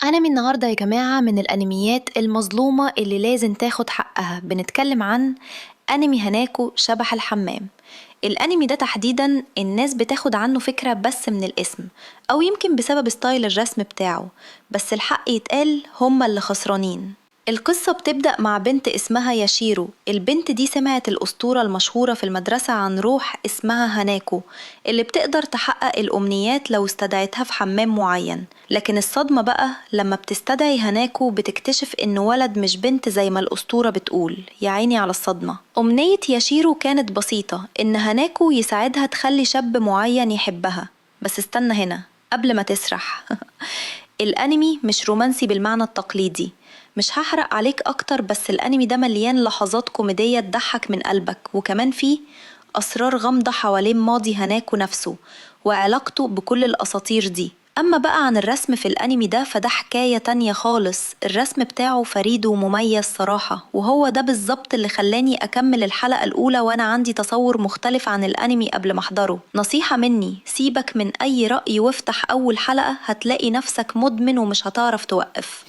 أنمي النهاردة يا جماعة من الأنميات المظلومة اللي لازم تاخد حقها. بنتكلم عن أنمي هاناكو شبح الحمام. الأنمي ده تحديدا الناس بتاخد عنه فكرة بس من الاسم، أو يمكن بسبب ستايل الرسم بتاعه، بس الحق يتقال هما اللي خسرانين. القصة بتبدأ مع بنت اسمها ياشيرو. البنت دي سمعت الأسطورة المشهورة في المدرسة عن روح اسمها هاناكو اللي بتقدر تحقق الأمنيات لو استدعتها في حمام معين. لكن الصدمة بقى لما بتستدعي هاناكو بتكتشف إنه ولد مش بنت زي ما الأسطورة بتقول. يا عيني على الصدمة. أمنية ياشيرو كانت بسيطة، إن هاناكو يساعدها تخلي شاب معين يحبها. بس استنى هنا قبل ما تسرح. الأنمي مش رومانسي بالمعنى التقليدي. مش هحرق عليك أكتر، بس الأنمي ده مليان لحظات كوميدية تضحك من قلبك، وكمان فيه أسرار غامضة حوالين ماضي هاناكو نفسه وعلاقته بكل الأساطير دي. أما بقى عن الرسم في الأنمي ده فده حكاية تانية خالص. الرسم بتاعه فريد ومميز صراحة، وهو ده بالظبط اللي خلاني أكمل الحلقة الأولى وأنا عندي تصور مختلف عن الأنمي قبل ما أحضره. نصيحة مني، سيبك من أي رأي وافتح أول حلقة هتلاقي نفسك مدمن ومش هتعرف توقف.